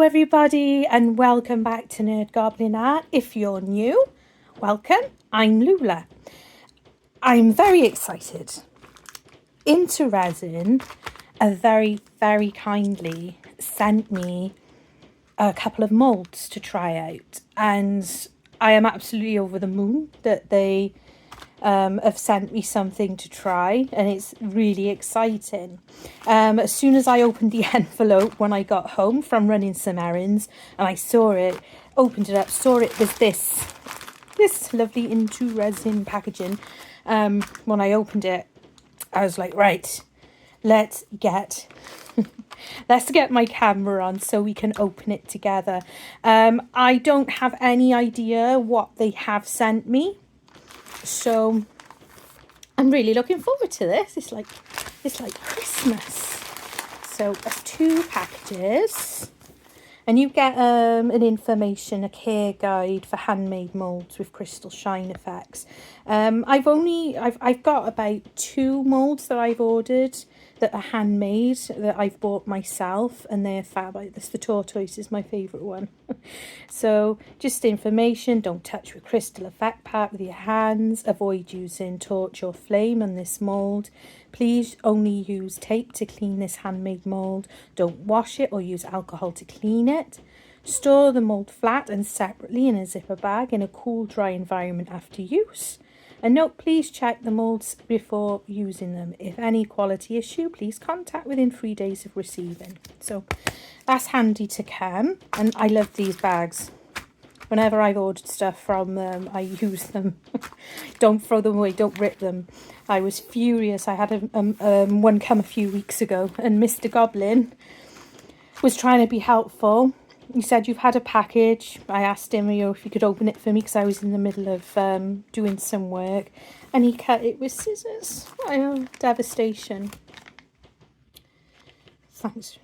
everybody, and welcome back to Nerdgoblinart. If you're new, welcome. I'm Lula. I'm very excited. Intoresin very kindly sent me a couple of moulds to try out, and I am absolutely over the moon that they have sent me something to try, and it's really exciting. As soon as I opened the envelope when I got home from running some errands, and I saw it, opened it up, saw it was this lovely Intoresin packaging. When I opened it, I was like, right, let's get my camera on so we can open it together. I don't have any idea what they have sent me, so I'm really looking forward to this. It's like Christmas. So there's 2 packages, and you get a care guide for handmade moulds with crystal shine effects. I've got about 2 moulds that I've ordered that are handmade that I've bought myself, and they're fab. The tortoise is my favourite one. So just information: don't touch with crystal effect pack with your hands, avoid using torch or flame on this mould. Please only use tape to clean this handmade mould. Don't wash it or use alcohol to clean it. Store the mould flat and separately in a zipper bag in a cool, dry environment after use. And note, please check the moulds before using them. If any quality issue, please contact within 3 days of receiving. So that's handy to come, and I love these bags. Whenever I've ordered stuff from them, I use them. Don't throw them away, don't rip them. I was furious. I had one come a few weeks ago, and Mr. Goblin was trying to be helpful. He said, "You've had a package." I asked him, if he could open it for me because I was in the middle of doing some work, and he cut it with scissors. Oh, devastation. Thanks.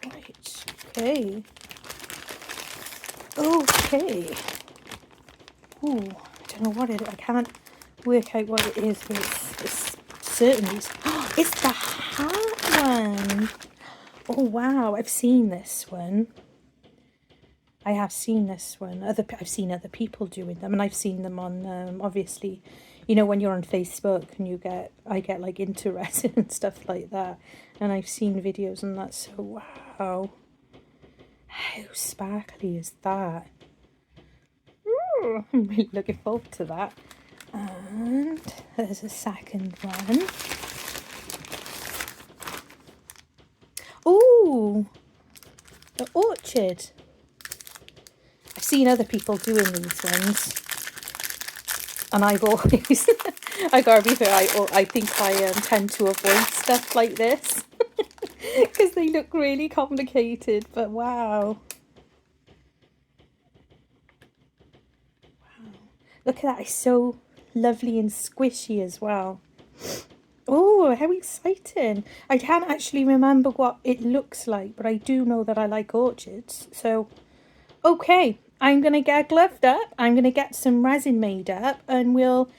Right. Okay. Ooh, I don't know what it is. I can't work out what it is, but it's certainly... it's the hat one. Oh, wow. I've seen this one. I have seen this one. I've seen other people doing them, and I've seen them on, obviously, you know, when you're on Facebook and I get like Intoresin and stuff like that, and I've seen videos on that. So, wow. How sparkly is that? Ooh, I'm really looking forward to that. And there's a second one. Ooh, the orchard. I've seen other people doing these ones, and I've always, I gotta be fair, I think I tend to avoid stuff like this because they look really complicated, but wow. Look at that, it's so lovely and squishy as well. Oh, how exciting. I can't actually remember what it looks like, but I do know that I like orchids. So, okay, I'm going to get gloved up. I'm going to get some resin made up, and we'll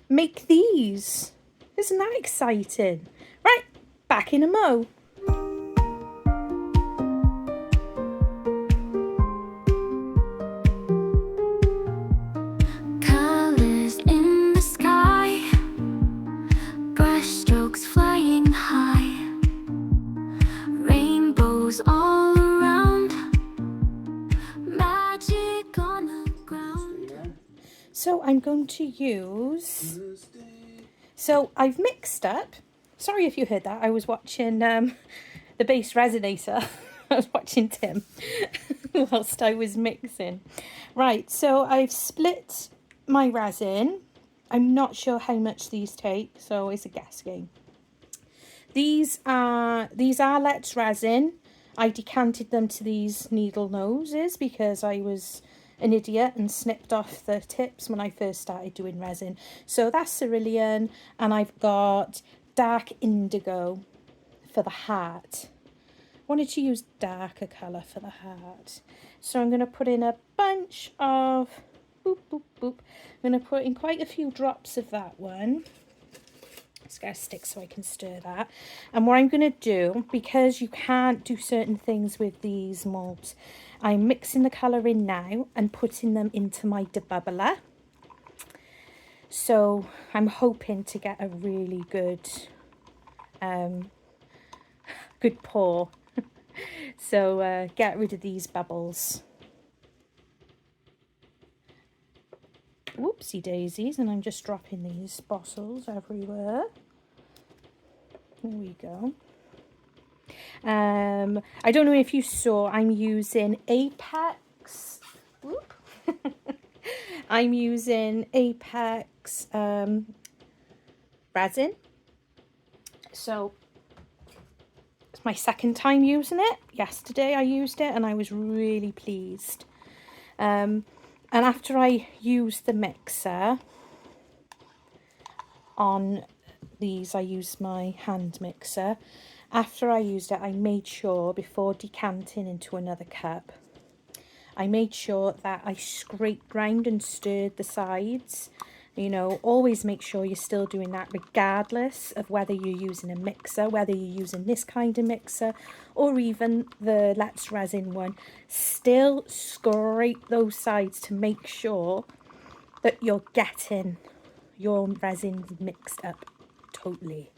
make these. Isn't that exciting? Right, back in a mo. All around, magic on the ground. So I'm going to use... So I've mixed up... Sorry if you heard that. I was watching the base resonator. I was watching Tim whilst I was mixing. Right, so I've split my resin. I'm not sure how much these take, so it's a guess game. These are Let's Resin. I decanted them to these needle noses because I was an idiot and snipped off the tips when I first started doing resin. So that's cerulean, and I've got dark indigo for the heart. Wanted to use darker colour for the heart. So I'm going to put in a bunch of... boop, boop, boop. I'm going to put in quite a few drops of that one. Just get a stick so I can stir that. And what I'm going to do, because you can't do certain things with these moulds, I'm mixing the colour in now and putting them into my debubbler. So I'm hoping to get a really good good pour. So get rid of these bubbles. Whoopsie daisies, and I'm just dropping these bottles everywhere. There we go. I don't know if you saw, I'm using Apex. Whoop. I'm using Apex resin. So it's my second time using it. Yesterday I used it and I was really pleased. And after I used the mixer on these, I used my hand mixer. After I used it, I made sure before decanting into another cup, I made sure that I scraped round and stirred the sides. You know, always make sure you're still doing that regardless of whether you're using a mixer, whether you're using this kind of mixer or even the Let's Resin one. Still scrape those sides to make sure that you're getting your resin mixed up totally.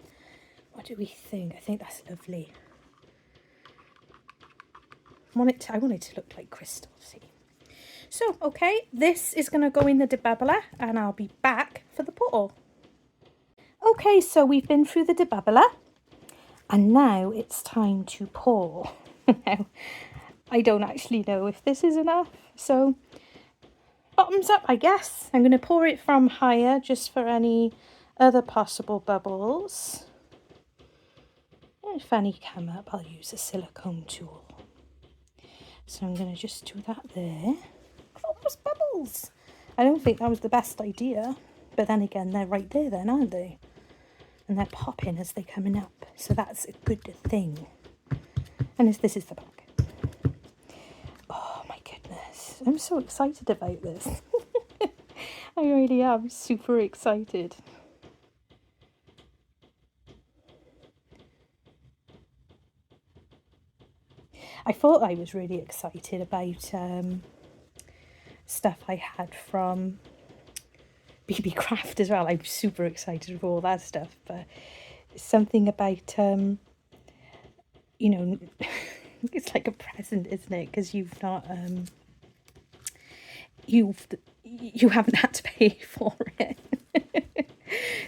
What do we think? I think that's lovely. I want it to look like crystal, see? So, okay, this is going to go in the debubbler and I'll be back for the pour. Okay, so we've been through the debubbler and now it's time to pour. Now, I don't actually know if this is enough, so bottoms up, I guess. I'm going to pour it from higher just for any other possible bubbles. And if any come up, I'll use a silicone tool. So I'm going to just do that there. Oh, there's bubbles. I don't think that was the best idea. But then again, they're right there then, aren't they? And they're popping as they're coming up. So that's a good thing. And this is the back. Oh my goodness. I'm so excited about this. I really am super excited. I thought I was really excited about stuff I had from BB Craft as well. I'm super excited for all that stuff, but something about you know, it's like a present, isn't it? Because you've not you haven't had to pay for it.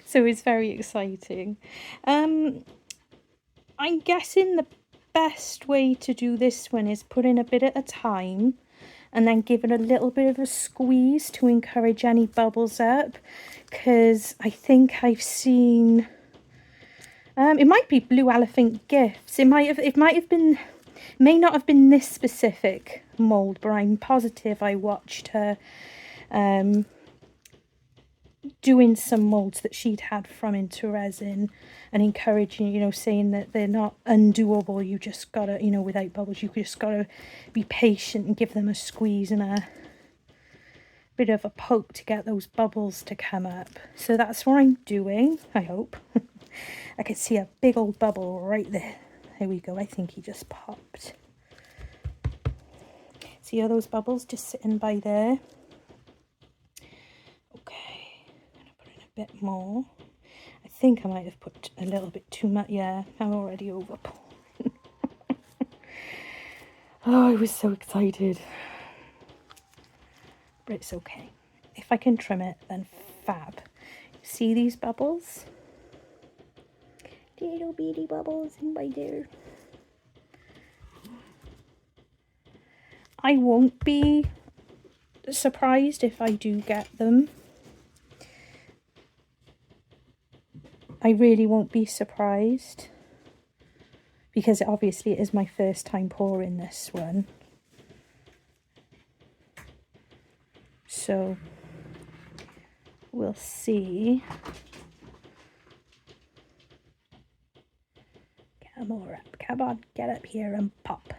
So it's very exciting. I'm guessing the best way to do this one is put in a bit at a time and then give it a little bit of a squeeze to encourage any bubbles up, because I think I've seen it might be Blue Elephant Gifts. It might have been, may not have been this specific mould, but I'm positive I watched her doing some moulds that she'd had from Intoresin and encouraging, you know, saying that they're not undoable. You just gotta, you know, without bubbles, you just gotta be patient and give them a squeeze and a bit of a poke to get those bubbles to come up. So that's what I'm doing, I hope. I can see a big old bubble right there. There we go. I think he just popped. See all those bubbles just sitting by there? Okay, I'm gonna put in a bit more. I think I might have put a little bit too much. Yeah, I'm already over pouring. Oh, I was so excited. But it's okay. If I can trim it, then fab. See these bubbles? Little bitty bubbles in by there. I won't be surprised if I do get them. I really won't be surprised, because obviously it is my first time pouring this one. So we'll see. Get more up. Come on, get up here and pop.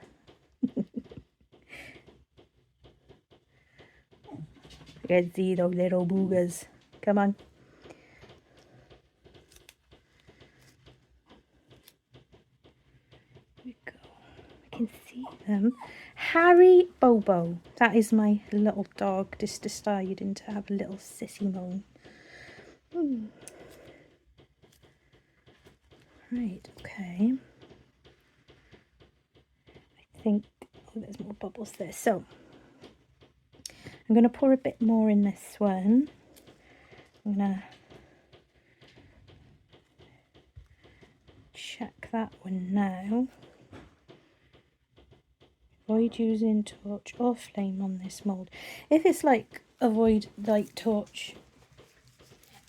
You can see those little boogers. Come on. Harry Bobo. That is my little dog just deciding to have a little sissy moan. Right, okay. I think, oh, there's more bubbles there. So, I'm going to pour a bit more in this one. I'm going to check that one now. Avoid using torch or flame on this mould. If it's like avoid like torch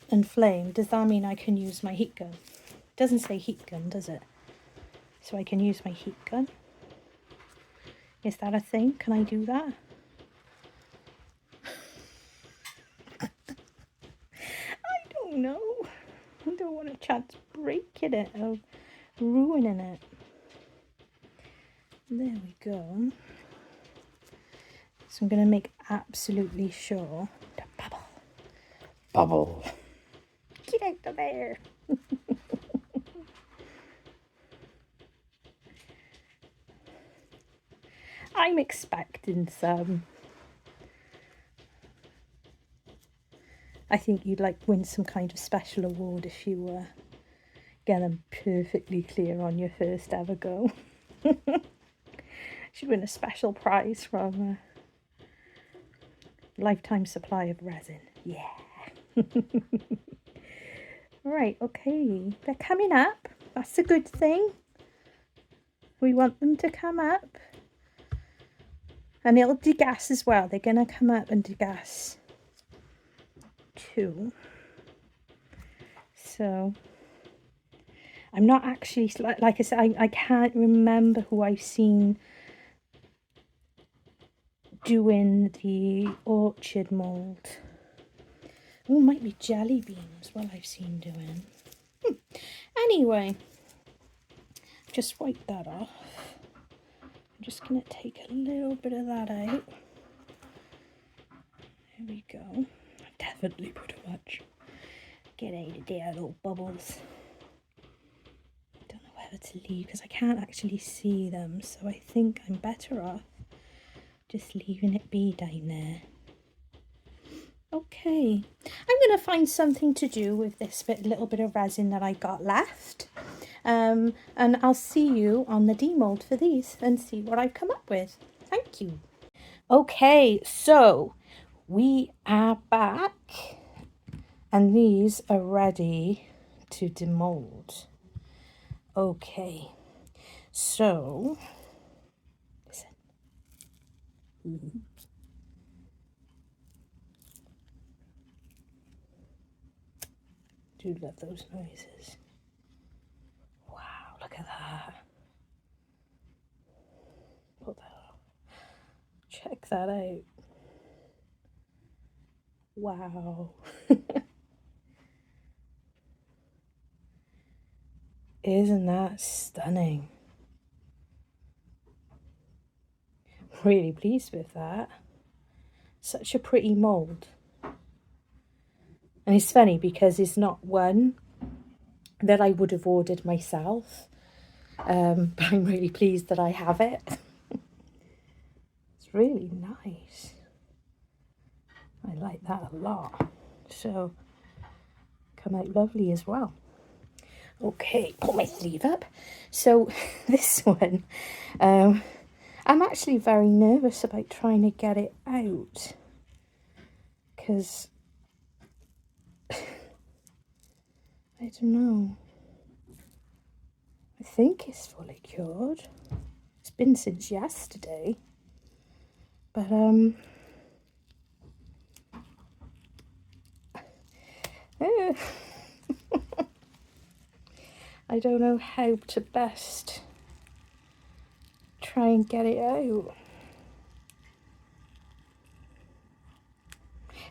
and flame, does that mean I can use my heat gun? It doesn't say heat gun, does it? So I can use my heat gun. Is that a thing? Can I do that? I don't know. I don't want a chance breaking it or ruining it. There we go. So I'm going to make absolutely sure to bubble. Bubble. Get out of there. I'm expecting some. I think you'd like win some kind of special award if you get them perfectly clear on your first ever go. Should win a special prize from a lifetime supply of resin. Yeah. Right, okay. They're coming up. That's a good thing. We want them to come up. And it'll degas as well. They're going to come up and degas too. So, I'm not actually, like I said, I can't remember who I've seen doing the orchard mould. Oh, might be jelly beans what I've seen doing. Anyway, just wipe that off. I'm just going to take a little bit of that out. There we go. I definitely put too much. Get out of there, little bubbles. I don't know whether to leave because I can't actually see them, so I think I'm better off just leaving it be down there. Okay, I'm going to find something to do with this little bit of resin that I got left. And I'll see you on the demold for these and see what I've come up with. Thank you. Okay, so we are back and these are ready to demold. Okay, so listen. Do love those noises. Wow, look at that. Put that off. Check that out. Wow. Isn't that stunning? Really pleased with that. Such a pretty mould. And it's funny because it's not one that I would have ordered myself. But I'm really pleased that I have it. It's really nice. I like that a lot. So, come out lovely as well. Okay, put my sleeve up. So, this one, I'm actually very nervous about trying to get it out. Because, I don't know. I think it's fully cured. It's been since yesterday. But, I don't know how to best try and get it out.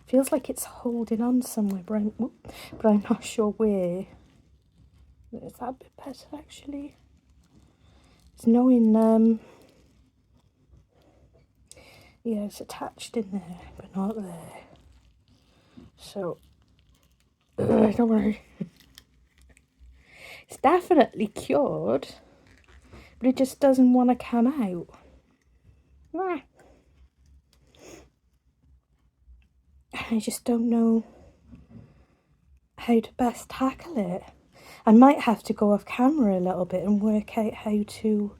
Feels like it's holding on somewhere, but I'm not sure where. Is that a bit better actually? It's knowing, yeah, it's attached in there, but not there. So, don't worry. It's definitely cured, but it just doesn't want to come out. I just don't know how to best tackle it. I might have to go off camera a little bit and work out how to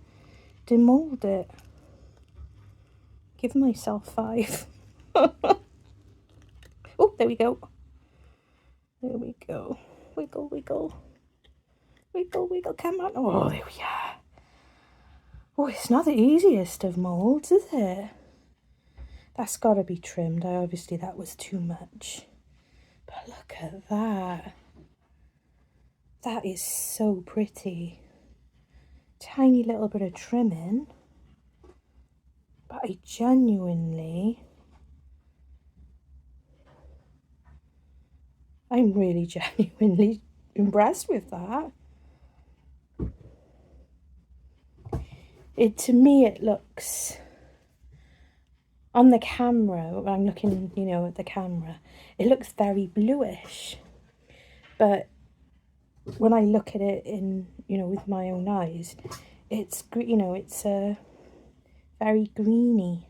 demold it. Give myself 5. Oh, there we go. There we go. Wiggle, wiggle. Wiggle, wiggle, come on. Oh, there we are. Oh, it's not the easiest of moulds, is it? That's got to be trimmed. Obviously, that was too much. But look at that. That is so pretty. Tiny little bit of trimming. But I I'm really genuinely impressed with that. To me, it looks, on the camera, when I'm looking, at the camera, it looks very bluish. But when I look at it in, with my own eyes, it's, it's very greeny.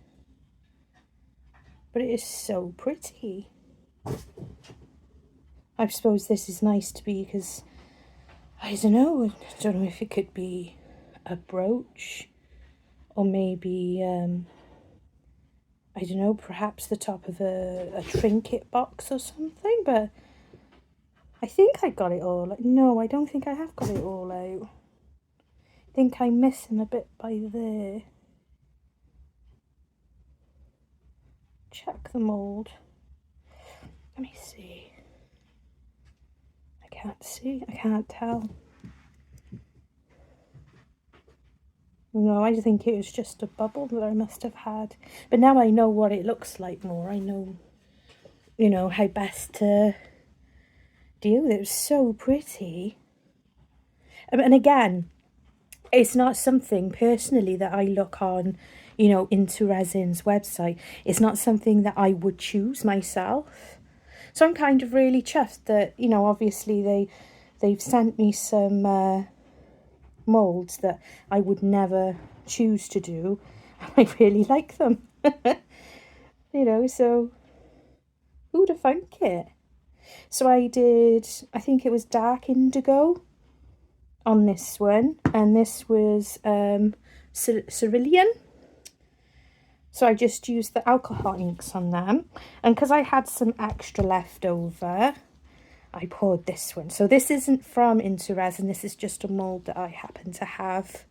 But it is so pretty. I suppose this is nice to be because, I don't know if it could be a brooch or maybe, I don't know, perhaps the top of a trinket box or something, but I think I got it all. No, I don't think I have got it all out. I think I'm missing a bit by there. Check the mould. Let me see. I can't see. I can't tell. No, I think it was just a bubble that I must have had. But now I know what it looks like more. I know, how best to deal with it. It was so pretty. And again, it's not something personally that I look on, Intoresin's website. It's not something that I would choose myself. So I'm kind of really chuffed that, obviously they've sent me some moulds that I would never choose to do. I really like them. So who'd have thunk it? So I think it was dark indigo on this one, and this was cerulean. So I just used the alcohol inks on them, and because I had some extra left over, I poured this one. So this isn't from Intoresin, this is just a mould that I happen to have.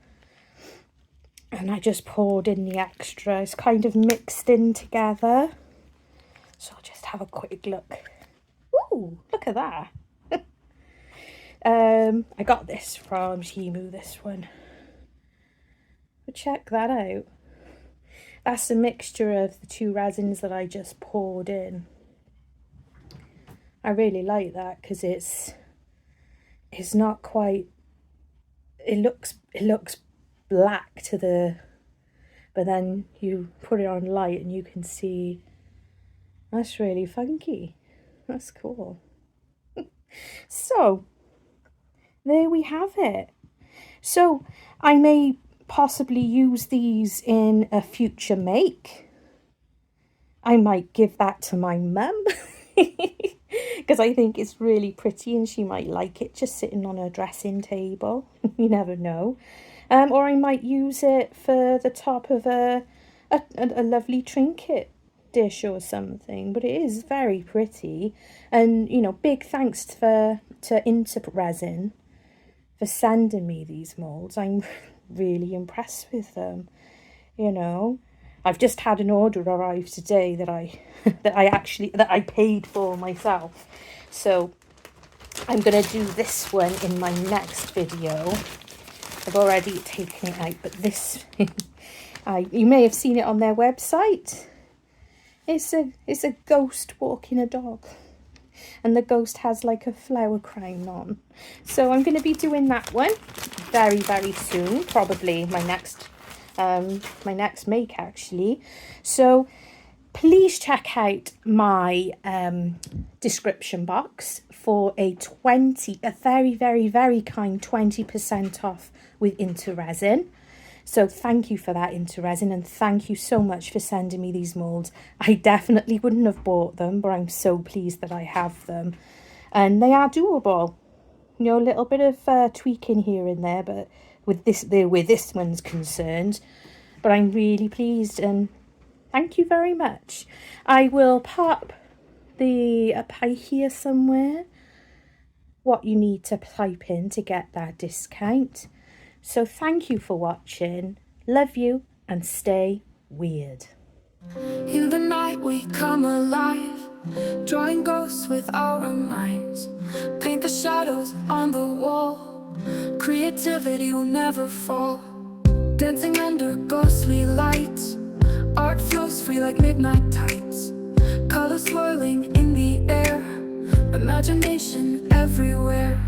And I just poured in the extra. It's kind of mixed in together. So I'll just have a quick look. Ooh, look at that. I got this from Temu, this one. But check that out. That's a mixture of the 2 resins that I just poured in. I really like that because it's not quite, it looks black to the, but then you put it on light and you can see that's really funky. That's cool. So there we have it. So I may possibly use these in a future make. I might give that to my mum because I think it's really pretty and she might like it just sitting on her dressing table. You never know. Or I might use it for the top of a lovely trinket dish or something. But it is very pretty. And, big thanks to Intoresin for sending me these moulds. I'm really impressed with them. I've just had an order arrive today that I paid for myself. So I'm going to do this one in my next video. I've already taken it out, but this, you may have seen it on their website. It's a ghost walking a dog, and the ghost has like a flower crown on. So I'm going to be doing that one very, very soon, probably my next make actually. So please check out my description box for a very, very, very kind 20% off with Intoresin. So thank you for that, Intoresin, and thank you so much for sending me these moulds. I definitely wouldn't have bought them, but I'm so pleased that I have them. And they are doable. You know, a little bit of tweaking here and there, but with this one's concerned. But I'm really pleased, and thank you very much. I will pop the up here somewhere what you need to type in to get that discount. So thank you for watching. Love you and stay weird. In the night we come alive, drawing ghosts with our minds. Paint the shadows on the wall, creativity will never fall. Dancing under ghostly lights, art flows free like midnight tides. Colors swirling in the air, imagination everywhere.